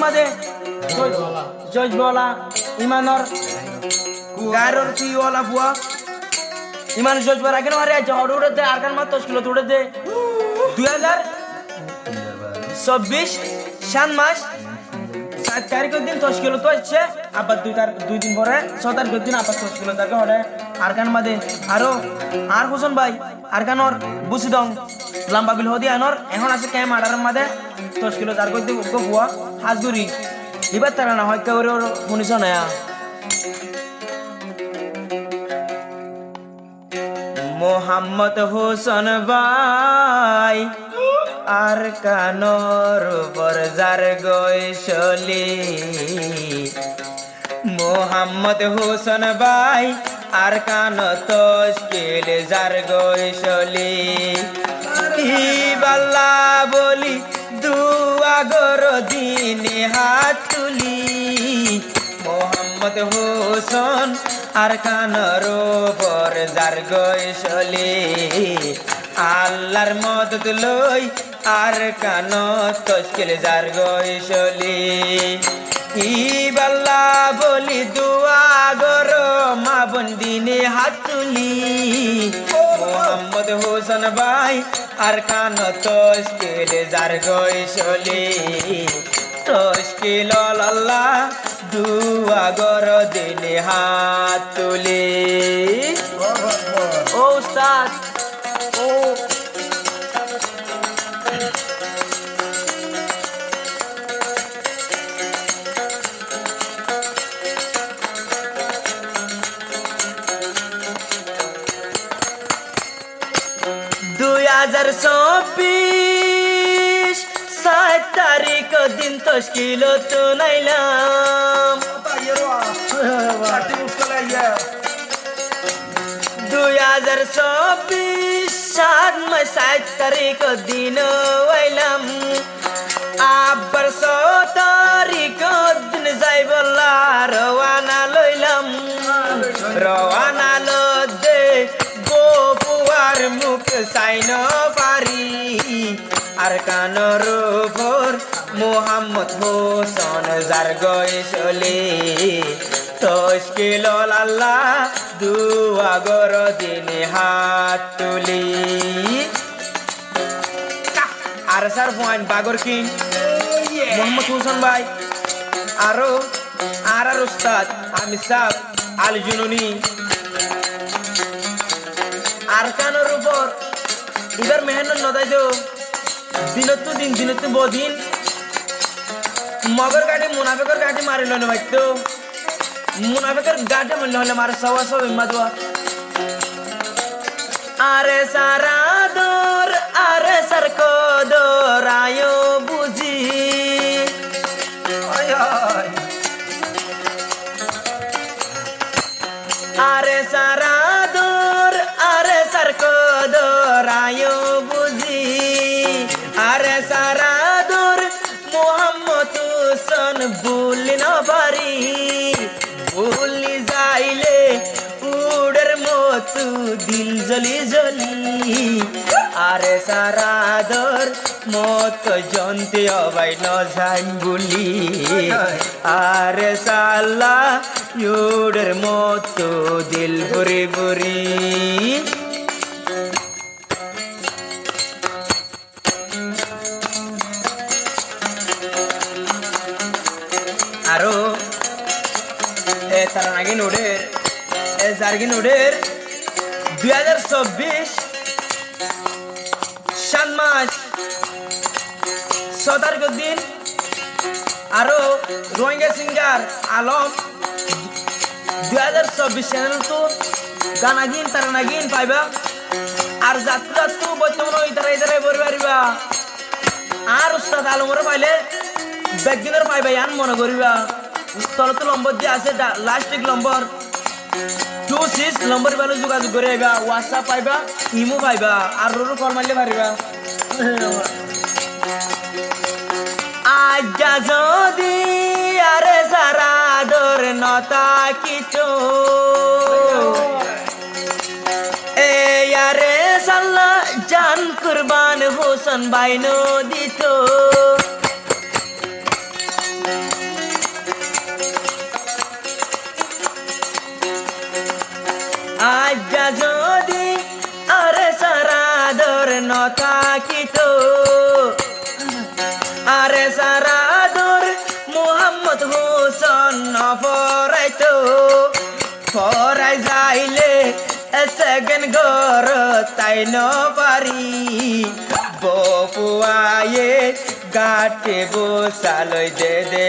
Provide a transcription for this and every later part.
মাঝে জজবলা ইমানর গায়রর তুইওয়ালা বুয়া ইমান জজবার আগে মারে জহর উড়ে আর কান মাত্র কিলো উড়ে দে 2024 সাত মাস 7 তারিখের দিন 10 কিলো তো আছে আবার 2 দিন পরে 6 তারিখের দিন আবার 10 কিলো তাকে হড়ে আর কান মাঝে আরো আর হোসেন ভাই আর কানর বুসিদং লম্বা বিল হদি আনর এখন আছে ক্যাম আড়ার মাঝে 10 কিলো তার কই দিব বুয়া হাজগুড়ি এবার তারা না হয় কেউ শুনিস না মোহাম্মদ হোসেন ভাই আর কানর বরজার গৈশলি মোহাম্মদ হোসেন ভাই আর কান তশকিল জার গৈশলি বাল্লা বলি দুয়া গর দিনে হাত তুলি মোহাম্মদ হোসেন আর কানর বরজার গৈশলি আল্লাহর মদদ লই আর কান তশকিল জার গৈশলি বাল্লা বলি দুয়া গর মা বন্দিনে হাত তুলি মোহাম্মদ হোসেন ভাই আর কান তশকিল জার গৈশলি তশকিল আল্লাহ দুয়া গর দিনে হাত তুলি ও উস্তাদ ও 2024 7 তারিখ দিন তশকিল তো নাইলাম 2024 7 মাস 7 তারিখ দিন হইলাম আবার 6 তারিখ দিন যাই বললা রওয়ানা লইলাম রওয়ানা লদে গোপুয়ার মুখ সাইন পারি আর কানর উপর মোহাম্মদ হোসেন জার গৈশলি তশকিল আল্লাহ দুয়া গর দিনে হাত তুলি আর স্যার পয়েন্ট বাগর কিং মোহাম্মদ হোসেন ভাই আরো আর উস্তাদ আমির সাহেব আল জুনুনি আর কানোর উপর এবার মেহনত নদাই দো দিনত দিন দিনত বদিন মগর গাড়ি মুনাফেকর গাড়ি মারিল না ভাই তো মুনাফেকর গাড়ি মারলে হলে মারে সওয়া সব ইমাদুয়া আরে সারা দর আরে সর কো দরায়ো বুঝি আরে সারা দর আরে সর কো দরায়ো বুঝি আরে সারা দর মোহাম্মদ হোসেন ভুলি না পারি ভুলি যাইলে উড়ের মতো দিল জলি জলি আরে সারা দর মত জন্তে অবাই ন যাই বলি আরে সাল্লা উড়ের মতো দিল ভরে ভরি আরো তার আগে নোডের জার্গিন নোডের 2024 7 মাস 6 তারিখের দিন আরো রোহিঙ্গা সিঙ্গার আলম 2024 চ্যানেল তো গানাগিন তার নাগিন পাইবা আর যাত্রা তো বর্তমানে ইতারে বরি পারিবা আর উস্তাদ আলমরে পাইলে ব্যাকদিনের পাইবা ইয়ান মনে করিবা তলত নম্বর দিয়ে আছে লাস্টিক নম্বর 26 নম্বর বেলা যোগাযোগ করে আইবা হোয়াটসঅ্যাপ পাইবা ইমো পাইবা আর রোরো কল মারলে পারিবা আজ্ঞা যদি আরে সারা দর নতা কিটো এ আরে সাল্লা জান কুরবান হোসেন বাইনো দিত সেকেন্ড ঘর তাই ন পারি বপুয়ায়ে গাটে বসালই দে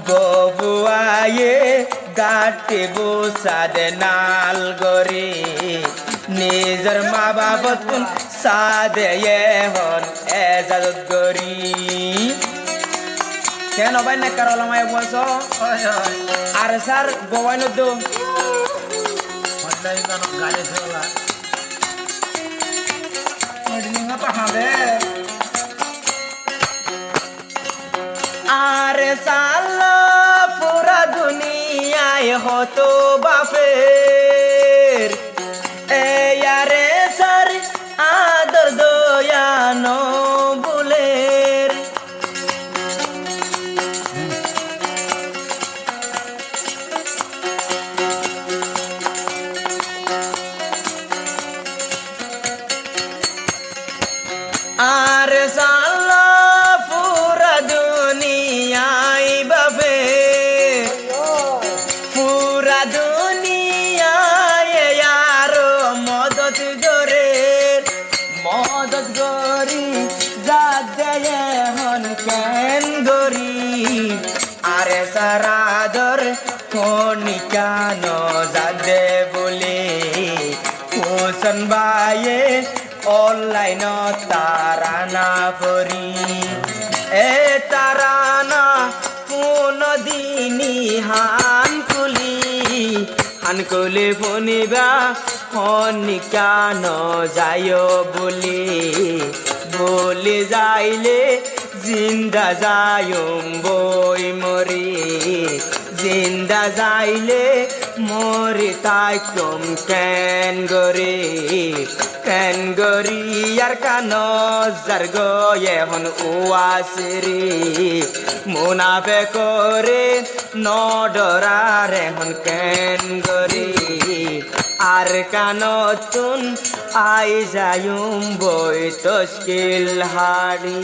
বপুয়ায়ে গাটে বসা দে নাল গরি নিজের মা বাবতুন সাদে হন এজাজত গরি কেন ভাই না কারলা মায় বলছ আর স্যার গোয়াই নদু গাড়ি চলা আরে সালা পুরা দুনিয়ায় হতো বাপের আরে স্যার আদর দয়ানো বুলের আর সালা পুরা দুনিয়ায় বাবে পুরা দুনিয়ায় আর মদত গরি যা দেয় হন কেন গরি আরে সারাদর কোনি কেন যা দে বলে হোসেন ভাইয়ে অনলাইন তারানা পরি এ তারানা কোন দিনই হানকুলি শুনিবা হনি কেন যায় বলি যাইলে জিন্দা যায়ুম বই মরি জিন্দা যাইলে মরি তাই কম কেন গরি আর কান যার গয়ে হন ওয়াসিরি মুনাফে করে নডরারে হন কেন গরি আর কান তুন আই যায়ুম বই তস্কিল হাড়ি